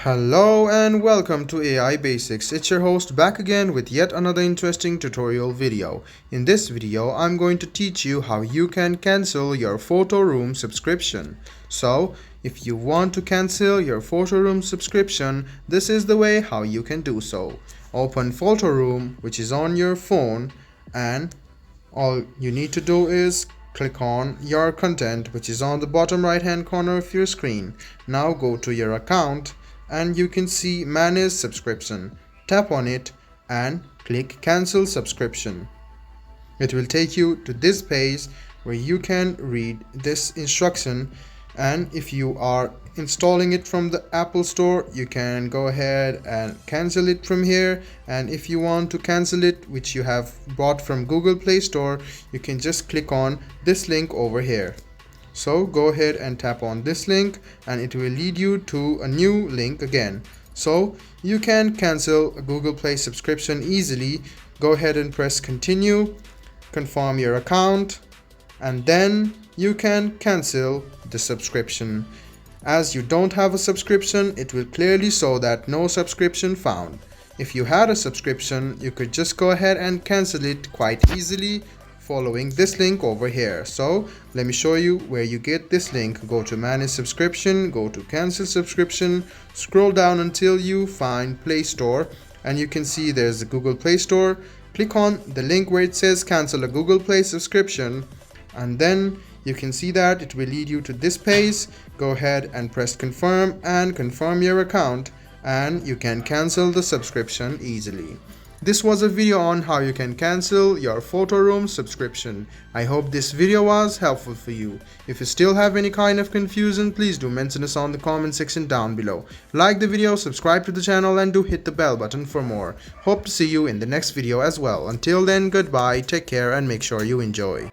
Hello and welcome to AI Basics. It's your host back again with yet another interesting tutorial video. In this video, I'm going to teach you how you can cancel your Photoroom subscription. So, if you want to cancel your Photoroom subscription, this is the way how you can do so. Open Photoroom, which is on your phone, and all you need to do is click on your content, which is on the bottom right hand corner of your screen. Now go to your account and you can see manage subscription. Tap on it and click cancel subscription. It will take you to this page where you can read this instruction, and if you are installing it from the Apple Store, you can go ahead and cancel it from here. And if you want to cancel it, which you have bought from Google Play Store, you can just click on this link over here. So go ahead and tap on this link and it will lead you to a new link again. So you can cancel a Google Play subscription easily. Go ahead and press continue, confirm your account, and then you can cancel the subscription. As you don't have a subscription, it will clearly show that no subscription found. If you had a subscription, you could just go ahead and cancel it quite easily following this link over here. So let me show you where you get this link. Go to manage subscription, go to cancel subscription, scroll down until you find Play Store, and you can see there's the Google Play Store. Click on the link where it says cancel a Google Play subscription, and then you can see that it will lead you to this page. Go ahead and press confirm and confirm your account, and you can cancel the subscription easily. This was a video on how you can cancel your Photoroom subscription. I hope this video was helpful for you. If you still have any kind of confusion, please do mention us on the comment section down below. Like the video, subscribe to the channel, and do hit the bell button for more. Hope to see you in the next video as well. Until then, goodbye, take care, and make sure you enjoy.